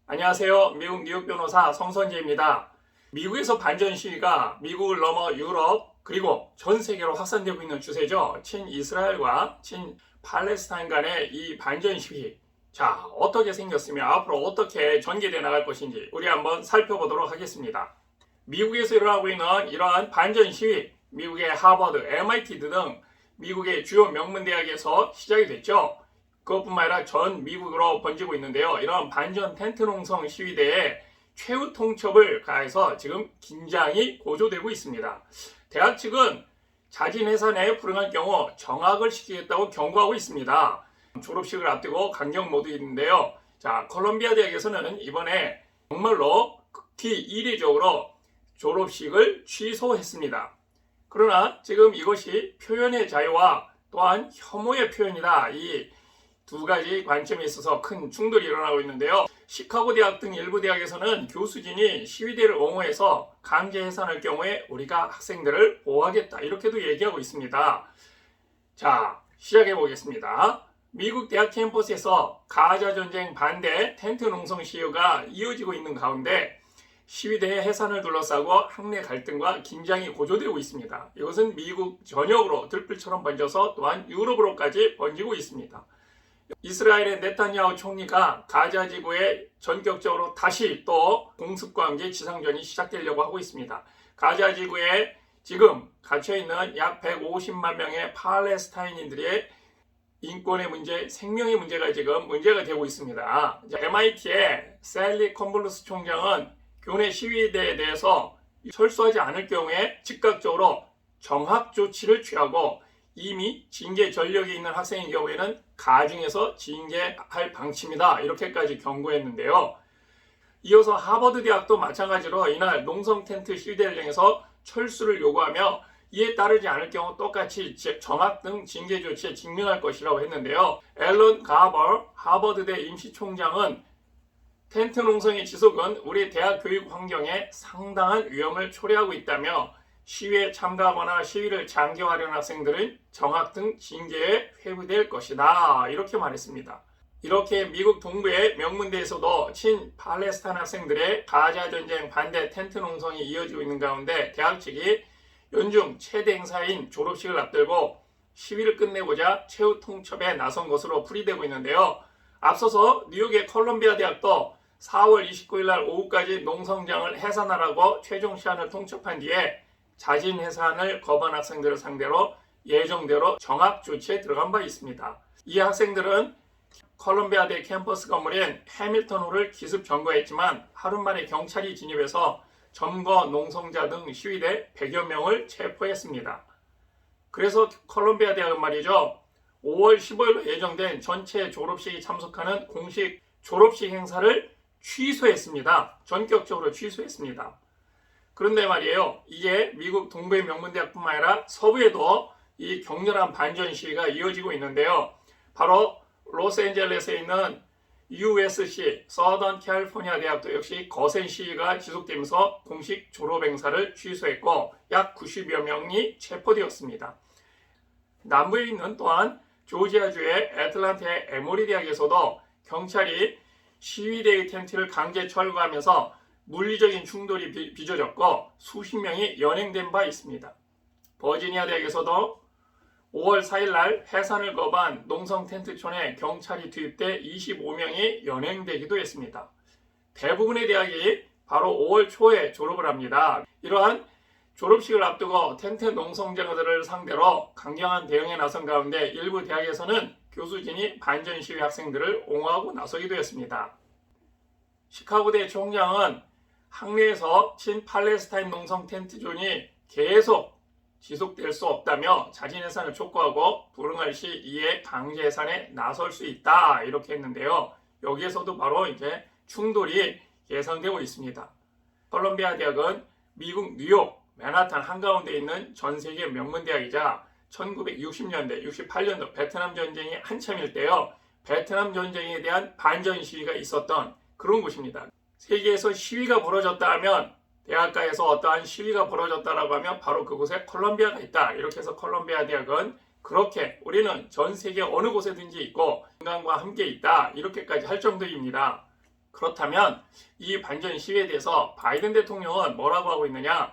안녕하세요. 미국 뉴욕 변호사 성선재입니다. 미국에서 반전 시위가 미국을 넘어 유럽 그리고 전 세계로 확산되고 있는 추세죠. 친이스라엘과 친팔레스타인 간의 이 반전 시위. 자, 어떻게 생겼으며 앞으로 어떻게 전개되어 나갈 것인지 우리 한번 살펴보도록 하겠습니다. 미국에서 일어나고 있는 이러한 반전 시위, 미국의 하버드, MIT 등 미국의 주요 명문대학에서 시작이 됐죠. 그것뿐만 아니라 전 미국으로 번지고 있는데요. 이런 반전 텐트 농성 시위대에 최후 통첩을 가해서 지금 긴장이 고조되고 있습니다. 대학 측은 자진 해산에 불응할 경우 정학을 시키겠다고 경고하고 있습니다. 졸업식을 앞두고 강경 모드인데요. 자, 콜롬비아 대학에서는 이번에 정말로 극히 이례적으로 졸업식을 취소했습니다. 그러나 지금 이것이 표현의 자유와 또한 혐오의 표현이다. 이 두 가지 관점에 있어서 큰 충돌이 일어나고 있는데요. 시카고 대학 등 일부 대학에서는 교수진이 시위대를 옹호해서 강제 해산할 경우에 우리가 학생들을 보호하겠다. 이렇게도 얘기하고 있습니다. 자, 시작해 보겠습니다. 미국 대학 캠퍼스에서 가자 전쟁 반대 텐트 농성 시위가 이어지고 있는 가운데 시위대의 해산을 둘러싸고 학내 갈등과 긴장이 고조되고 있습니다. 이것은 미국 전역으로 들불처럼 번져서 또한 유럽으로까지 번지고 있습니다. 이스라엘의 네타냐후 총리가 가자 지구에 전격적으로 다시 또 공습과 함께 지상전이 시작되려고 하고 있습니다. 가자 지구에 지금 갇혀있는 약 150만 명의 팔레스타인인들의 인권의 문제, 생명의 문제가 지금 문제가 되고 있습니다. MIT의 셀리 컴블루스 총장은 교내 시위대에 대해서 철수하지 않을 경우에 즉각적으로 정학 조치를 취하고 이미 징계 전력이 있는 학생의 경우에는 가중해서 징계할 방침이다. 이렇게까지 경고했는데요. 이어서 하버드 대학도 마찬가지로 이날 농성 텐트 시위대를 향해서 철수를 요구하며 이에 따르지 않을 경우 똑같이 정학 등 징계 조치에 직면할 것이라고 했는데요. 앨런 가버 하버드대 임시총장은 텐트 농성의 지속은 우리 대학 교육 환경에 상당한 위험을 초래하고 있다며 시위에 참가하거나 시위를 장기화하려는 학생들은 정학 등 징계에 회부될 것이다. 이렇게 말했습니다. 이렇게 미국 동부의 명문대에서도 친팔레스타인 학생들의 가자 전쟁 반대 텐트 농성이 이어지고 있는 가운데 대학 측이 연중 최대 행사인 졸업식을 앞두고 시위를 끝내고자 최후 통첩에 나선 것으로 풀이되고 있는데요. 앞서서 뉴욕의 콜롬비아 대학도 4월 29일 날 오후까지 농성장을 해산하라고 최종 시한을 통첩한 뒤에 자진 해산을 거부한 학생들을 상대로 예정대로 정학 조치에 들어간 바 있습니다. 이 학생들은 콜롬비아대 캠퍼스 건물인 해밀턴홀을 기습 점거했지만 하루 만에 경찰이 진입해서 점거, 농성자 등 시위대 100여 명을 체포했습니다. 그래서 콜롬비아 대학은 말이죠. 5월 15일로 예정된 전체 졸업식에 참석하는 공식 졸업식 행사를 취소했습니다. 전격적으로 취소했습니다. 그런데 말이에요. 이게 미국 동부의 명문대학뿐만 아니라 서부에도 이 격렬한 반전 시위가 이어지고 있는데요. 바로 로스앤젤레스에 있는 USC, 서던 캘리포니아 대학도 역시 거센 시위가 지속되면서 공식 졸업 행사를 취소했고 약 90여 명이 체포되었습니다. 남부에 있는 또한 조지아주의 애틀란타의 에모리 대학에서도 경찰이 시위대의 텐트를 강제 철거하면서 물리적인 충돌이 빚어졌고 수십 명이 연행된 바 있습니다. 버지니아 대학에서도 5월 4일 날 해산을 거부한 농성 텐트촌에 경찰이 투입돼 25명이 연행되기도 했습니다. 대부분의 대학이 바로 5월 초에 졸업을 합니다. 이러한 졸업식을 앞두고 텐트 농성자들을 상대로 강경한 대응에 나선 가운데 일부 대학에서는 교수진이 반전 시위 학생들을 옹호하고 나서기도 했습니다. 시카고대 총장은 학내에서 친팔레스타인 농성 텐트존이 계속 지속될 수 없다며 자진 해산을 촉구하고 불응할 시 이에 강제 해산에 나설 수 있다 이렇게 했는데요. 여기에서도 바로 이제 충돌이 예상되고 있습니다. 콜롬비아 대학은 미국 뉴욕 맨하탄 한가운데 있는 전 세계 명문대학이자 1960년대, 68년도 베트남 전쟁이 한참일 때요. 베트남 전쟁에 대한 반전 시위가 있었던 그런 곳입니다. 세계에서 시위가 벌어졌다 하면 대학가에서 어떠한 시위가 벌어졌다라고 하면 바로 그곳에 콜롬비아가 있다. 이렇게 해서 콜롬비아 대학은 그렇게 우리는 전 세계 어느 곳에든지 있고 인간과 함께 있다. 이렇게까지 할 정도입니다. 그렇다면 이 반전 시위에 대해서 바이든 대통령은 뭐라고 하고 있느냐?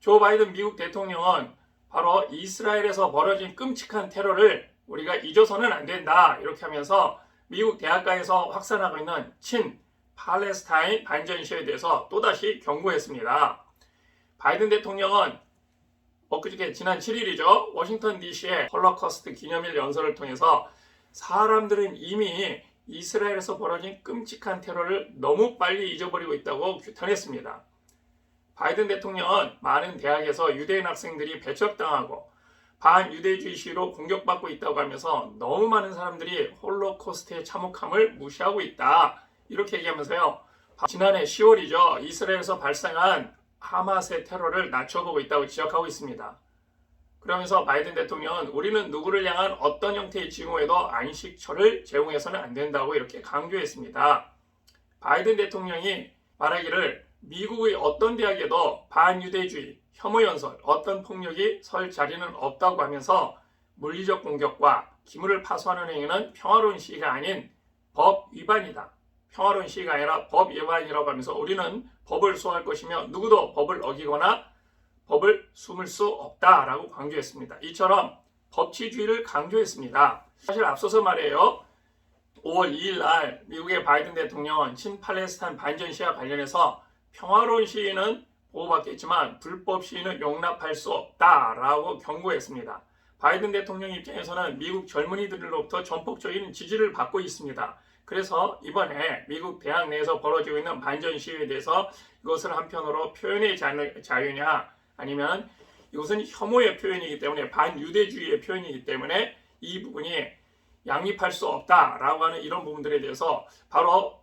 조 바이든 미국 대통령은 바로 이스라엘에서 벌어진 끔찍한 테러를 우리가 잊어서는 안 된다 이렇게 하면서 미국 대학가에서 확산하고 있는 친 팔레스타인 반전 시위에 대해서 또다시 경고했습니다. 바이든 대통령은 엊그저께 지난 7일이죠. 워싱턴 DC의 홀로코스트 기념일 연설을 통해서 사람들은 이미 이스라엘에서 벌어진 끔찍한 테러를 너무 빨리 잊어버리고 있다고 규탄했습니다. 바이든 대통령은 많은 대학에서 유대인 학생들이 배척당하고 반유대주의 시위로 공격받고 있다고 하면서 너무 많은 사람들이 홀로코스트의 참혹함을 무시하고 있다 이렇게 얘기하면서요. 지난해 10월이죠. 이스라엘에서 발생한 하마스의 테러를 낮춰보고 있다고 지적하고 있습니다. 그러면서 바이든 대통령은 우리는 누구를 향한 어떤 형태의 징후에도 안식처를 제공해서는 안 된다고 이렇게 강조했습니다. 바이든 대통령이 말하기를 미국의 어떤 대학에도 반유대주의, 혐오 연설, 어떤 폭력이 설 자리는 없다고 하면서 물리적 공격과 기물을 파손하는 행위는 평화로운 시위가 아닌 법 위반이다. 평화로운 시위가 아니라 법 위반이라고 하면서 우리는 법을 수호할 것이며 누구도 법을 어기거나 법을 숨을 수 없다라고 강조했습니다. 이처럼 법치주의를 강조했습니다. 사실 앞서서 말이에요. 5월 2일 날 미국의 바이든 대통령은 친팔레스타인 반전 시위와 관련해서 평화로운 시위는 보호받겠지만 불법 시위는 용납할 수 없다라고 경고했습니다. 바이든 대통령 입장에서는 미국 젊은이들로부터 전폭적인 지지를 받고 있습니다. 그래서 이번에 미국 대학 내에서 벌어지고 있는 반전 시위에 대해서 이것을 한편으로 표현의 자유냐 아니면 이것은 혐오의 표현이기 때문에 반유대주의의 표현이기 때문에 이 부분이 양립할 수 없다라고 하는 이런 부분들에 대해서 바로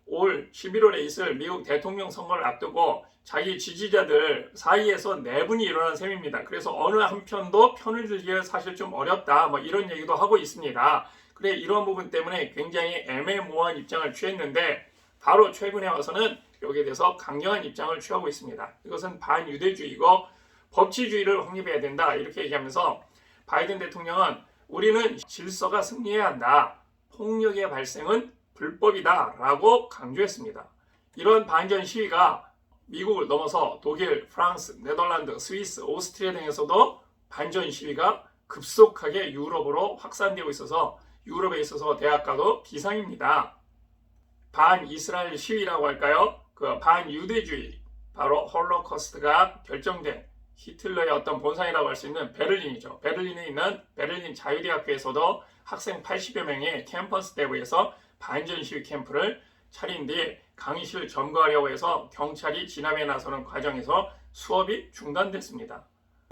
올 11월에 있을 미국 대통령 선거를 앞두고 자기 지지자들 사이에서 내분이 일어난 셈입니다. 그래서 어느 한편도 편을 들기가 사실 좀 어렵다 뭐 이런 얘기도 하고 있습니다. 그래 이런 부분 때문에 굉장히 애매모호한 입장을 취했는데 바로 최근에 와서는 여기에 대해서 강경한 입장을 취하고 있습니다. 이것은 반유대주의고 법치주의를 확립해야 된다 이렇게 얘기하면서 바이든 대통령은 우리는 질서가 승리해야 한다. 폭력의 발생은 불법이다 라고 강조했습니다. 이런 반전 시위가 미국을 넘어서 독일, 프랑스, 네덜란드, 스위스, 오스트리아 등에서도 반전 시위가 급속하게 유럽으로 확산되고 있어서 유럽에 있어서 대학가도 비상입니다. 반이스라엘 시위라고 할까요? 그 반유대주의, 바로 홀로코스트가 결정된 히틀러의 어떤 본산이라고 할 수 있는 베를린이죠. 베를린에 있는 베를린 자유대학교에서도 학생 80여 명이 캠퍼스 내부에서 반전 시위 캠프를 차린 뒤 강의실 점거하려고 해서 경찰이 진압에 나서는 과정에서 수업이 중단됐습니다.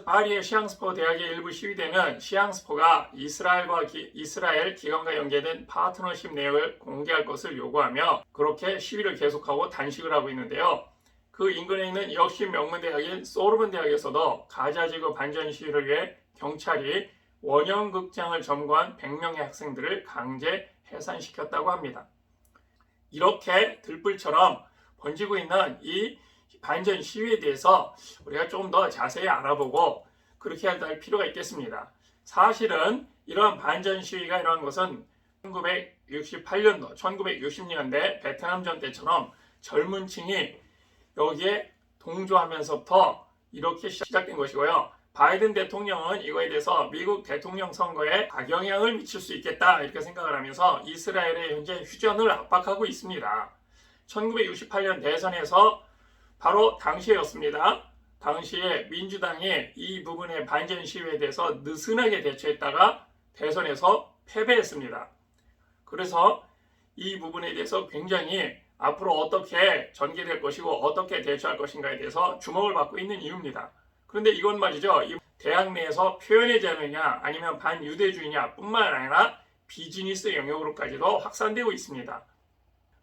파리의 시앙스포 대학의 일부 시위대는 시앙스포가 이스라엘 기관과 연계된 파트너십 내역을 공개할 것을 요구하며 그렇게 시위를 계속하고 단식을 하고 있는데요. 그 인근에 있는 역시 명문대학인 소르본 대학에서도 가자지구 반전 시위를 위해 경찰이 원형극장을 점거한 100명의 학생들을 강제 해산시켰다고 합니다. 이렇게 들불처럼 번지고 있는 이 반전 시위에 대해서 우리가 좀 더 자세히 알아보고 그렇게 할 필요가 있겠습니다. 사실은 이러한 반전 시위가 일어난 것은 1968년도, 1960년대 베트남전 때처럼 젊은 층이 여기에 동조하면서부터 이렇게 시작된 것이고요. 바이든 대통령은 이거에 대해서 미국 대통령 선거에 악영향을 미칠 수 있겠다 이렇게 생각을 하면서 이스라엘의 현재 휴전을 압박하고 있습니다. 1968년 대선에서 바로 당시였습니다. 당시에 민주당이 이 부분의 반전 시위에 대해서 느슨하게 대처했다가 대선에서 패배했습니다. 그래서 이 부분에 대해서 굉장히 앞으로 어떻게 전개될 것이고 어떻게 대처할 것인가에 대해서 주목을 받고 있는 이유입니다. 그런데 이건 말이죠. 이 대학 내에서 표현의 자유냐 아니면 반유대주의냐 뿐만 아니라 비즈니스 영역으로까지도 확산되고 있습니다.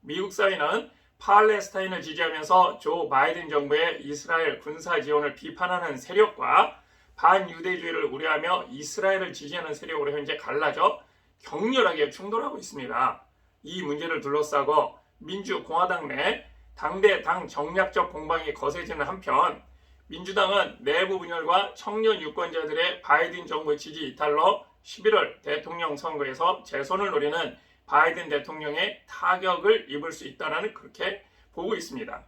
미국 사회는 팔레스타인을 지지하면서 조 바이든 정부의 이스라엘 군사 지원을 비판하는 세력과 반유대주의를 우려하며 이스라엘을 지지하는 세력으로 현재 갈라져 격렬하게 충돌하고 있습니다. 이 문제를 둘러싸고 민주공화당 내 당대 당 정략적 공방이 거세지는 한편 민주당은 내부 분열과 청년 유권자들의 바이든 정부 지지 이탈로 11월 대통령 선거에서 재선을 노리는 바이든 대통령의 타격을 입을 수 있다는 그렇게 보고 있습니다.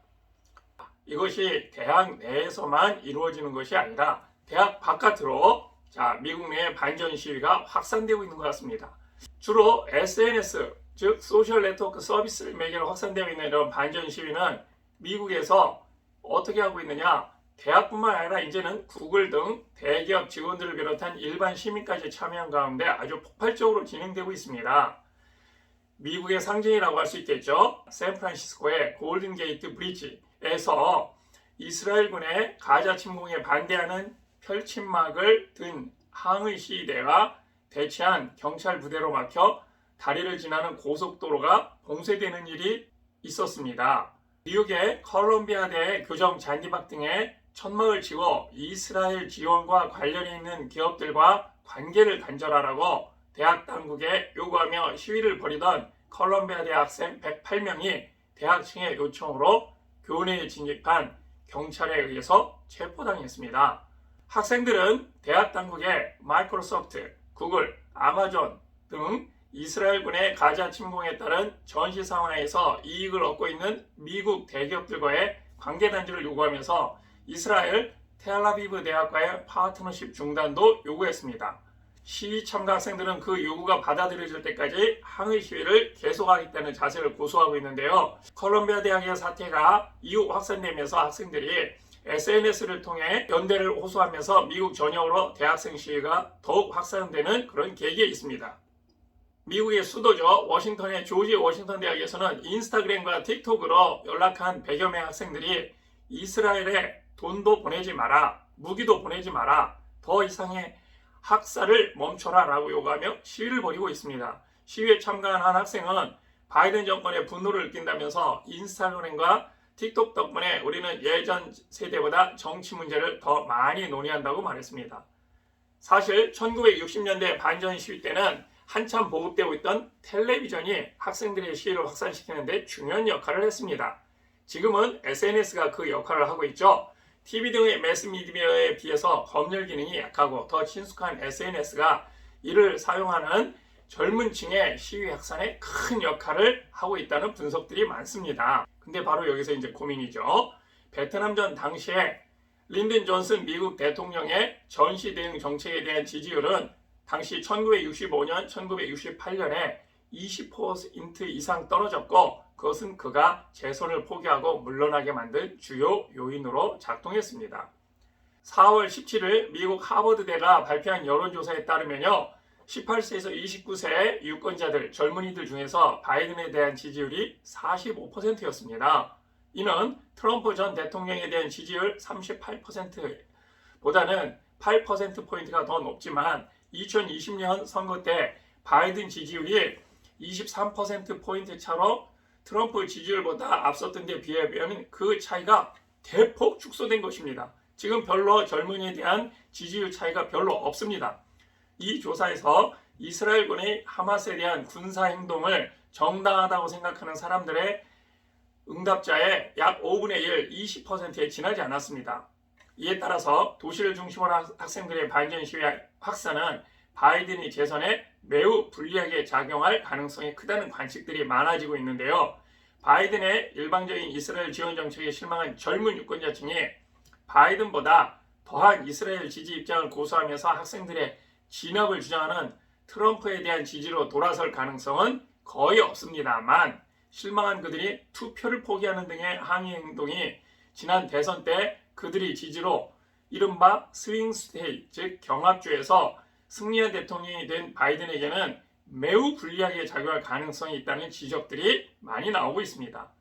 이것이 대학 내에서만 이루어지는 것이 아니라 대학 바깥으로 미국 내 반전 시위가 확산되고 있는 것 같습니다. 주로 SNS, 즉 소셜 네트워크 서비스를 매개로 확산되고 있는 이런 반전 시위는 미국에서 어떻게 하고 있느냐, 대학뿐만 아니라 이제는 구글 등 대기업 직원들을 비롯한 일반 시민까지 참여한 가운데 아주 폭발적으로 진행되고 있습니다. 미국의 상징이라고 할 수 있겠죠. 샌프란시스코의 골든 게이트 브리지에서 이스라엘군의 가자 침공에 반대하는 펼침막을 든 항의 시위대가 대치한 경찰 부대로 막혀 다리를 지나는 고속도로가 봉쇄되는 일이 있었습니다. 뉴욕의 컬럼비아대 교정 잔디박 등의 천막을 치고 이스라엘 지원과 관련이 있는 기업들과 관계를 단절하라고 대학 당국에 요구하며 시위를 벌이던 컬럼비아 대학생 108명이 대학 측의 요청으로 교내에 진입한 경찰에 의해서 체포당했습니다. 학생들은 대학 당국에 마이크로소프트, 구글, 아마존 등 이스라엘군의 가자 침공에 따른 전시 상황에서 이익을 얻고 있는 미국 대기업들과의 관계 단절을 요구하면서 이스라엘 텔아비브 대학과의 파트너십 중단도 요구했습니다. 시위 참가 학생들은 그 요구가 받아들여질 때까지 항의 시위를 계속하겠다는 자세를 고수하고 있는데요. 컬럼비아 대학의 사태가 이후 확산되면서 학생들이 SNS를 통해 연대를 호소하면서 미국 전역으로 대학생 시위가 더욱 확산되는 그런 계기에 있습니다. 미국의 수도죠. 워싱턴의 조지 워싱턴 대학에서는 인스타그램과 틱톡으로 연락한 100여 명 학생들이 이스라엘에 돈도 보내지 마라, 무기도 보내지 마라, 더 이상의 학살을 멈춰라 라고 요구하며 시위를 벌이고 있습니다. 시위에 참가한 한 학생은 바이든 정권의 분노를 느낀다면서 인스타그램과 틱톡 덕분에 우리는 예전 세대보다 정치 문제를 더 많이 논의한다고 말했습니다. 사실 1960년대 반전 시위 때는 한참 보급되고 있던 텔레비전이 학생들의 시위를 확산시키는 데 중요한 역할을 했습니다. 지금은 SNS가 그 역할을 하고 있죠. TV 등의 매스미디어에 비해서 검열 기능이 약하고 더 친숙한 SNS가 이를 사용하는 젊은 층의 시위 확산에 큰 역할을 하고 있다는 분석들이 많습니다. 근데 바로 여기서 이제 고민이죠. 베트남전 당시에 린든 존슨 미국 대통령의 전시 대응 정책에 대한 지지율은 당시 1965년, 1968년에 20% 이상 떨어졌고 그것은 그가 재선을 포기하고 물러나게 만든 주요 요인으로 작동했습니다. 4월 17일 미국 하버드대가 발표한 여론조사에 따르면요. 18세에서 29세 유권자들, 젊은이들 중에서 바이든에 대한 지지율이 45%였습니다. 이는 트럼프 전 대통령에 대한 지지율 38%보다는 8%포인트가 더 높지만 2020년 선거 때 바이든 지지율이 23%포인트 차로 트럼프 지지율보다 앞섰던 데 비하면 그 차이가 대폭 축소된 것입니다. 지금 별로 젊은이에 대한 지지율 차이가 별로 없습니다. 이 조사에서 이스라엘군의 하마스에 대한 군사행동을 정당하다고 생각하는 사람들의 응답자의 약 5분의 1, 20%에 지나지 않았습니다. 이에 따라서 도시를 중심으로 학생들의 반전 시위 확산은 바이든이 재선에 매우 불리하게 작용할 가능성이 크다는 관측들이 많아지고 있는데요. 바이든의 일방적인 이스라엘 지원 정책에 실망한 젊은 유권자층이 바이든보다 더한 이스라엘 지지 입장을 고수하면서 학생들의 진압을 주장하는 트럼프에 대한 지지로 돌아설 가능성은 거의 없습니다만 실망한 그들이 투표를 포기하는 등의 항의 행동이 지난 대선 때 그들이 지지로 이른바 스윙 스테이트, 즉 경합주에서 승리한 대통령이 된 바이든에게는 매우 불리하게 작용할 가능성이 있다는 지적들이 많이 나오고 있습니다.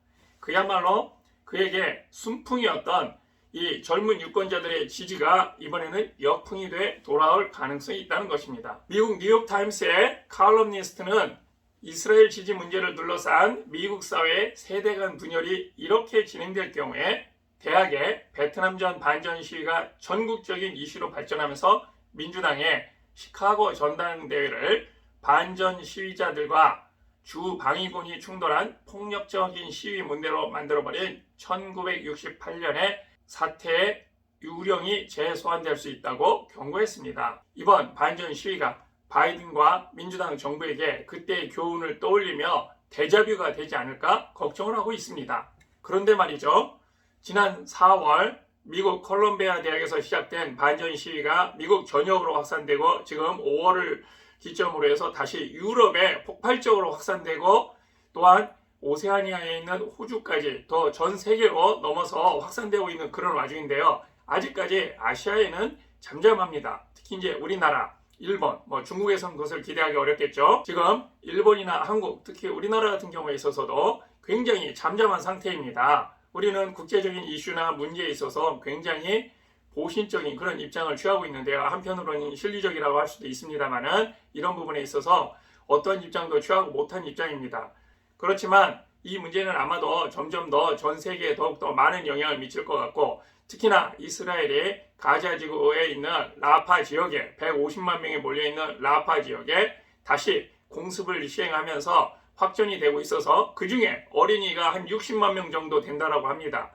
그야말로 그에게 순풍이었던 이 젊은 유권자들의 지지가 이번에는 역풍이 돼 돌아올 가능성이 있다는 것입니다. 미국 뉴욕타임스의 칼럼니스트는 이스라엘 지지 문제를 둘러싼 미국 사회의 세대 간 분열이 이렇게 진행될 경우에 대학의 베트남전 반전 시위가 전국적인 이슈로 발전하면서 민주당의 시카고 전당대회를 반전 시위자들과 주 방위군이 충돌한 폭력적인 시위 문제로 만들어버린 1968년의 사태의 유령이 재소환될 수 있다고 경고했습니다. 이번 반전 시위가 바이든과 민주당 정부에게 그때의 교훈을 떠올리며 데자뷰가 되지 않을까 걱정을 하고 있습니다. 그런데 말이죠. 지난 4월 미국 콜롬비아 대학에서 시작된 반전 시위가 미국 전역으로 확산되고 지금 5월을 기점으로 해서 다시 유럽에 폭발적으로 확산되고 또한 오세아니아에 있는 호주까지 더 전 세계로 넘어서 확산되고 있는 그런 와중인데요. 아직까지 아시아에는 잠잠합니다. 특히 이제 우리나라, 일본, 중국에서는 그것을 기대하기 어렵겠죠. 지금 일본이나 한국, 특히 우리나라 같은 경우에 있어서도 굉장히 잠잠한 상태입니다. 우리는 국제적인 이슈나 문제에 있어서 굉장히 보신적인 그런 입장을 취하고 있는데요. 한편으로는 실리적이라고 할 수도 있습니다만은 이런 부분에 있어서 어떤 입장도 취하고 못한 입장입니다. 그렇지만 이 문제는 아마도 점점 더 전 세계에 더욱더 많은 영향을 미칠 것 같고 특히나 이스라엘이 가자 지구에 있는 라파 지역에 150만 명이 몰려있는 라파 지역에 다시 공습을 시행하면서 확전이 되고 있어서 그 중에 어린이가 한 60만 명 정도 된다고 합니다.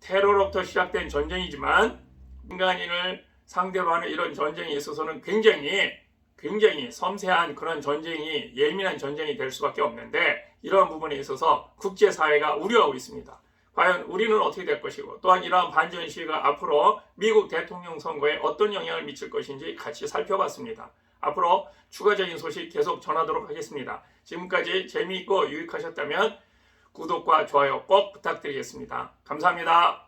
테러로부터 시작된 전쟁이지만 민간인을 상대로 하는 이런 전쟁에 있어서는 굉장히 섬세한 그런 전쟁이 예민한 전쟁이 될 수밖에 없는데 이러한 부분에 있어서 국제사회가 우려하고 있습니다. 과연 우리는 어떻게 될 것이고 또한 이러한 반전 시위가 앞으로 미국 대통령 선거에 어떤 영향을 미칠 것인지 같이 살펴봤습니다. 앞으로 추가적인 소식 계속 전하도록 하겠습니다. 지금까지 재미있고 유익하셨다면 구독과 좋아요 꼭 부탁드리겠습니다. 감사합니다.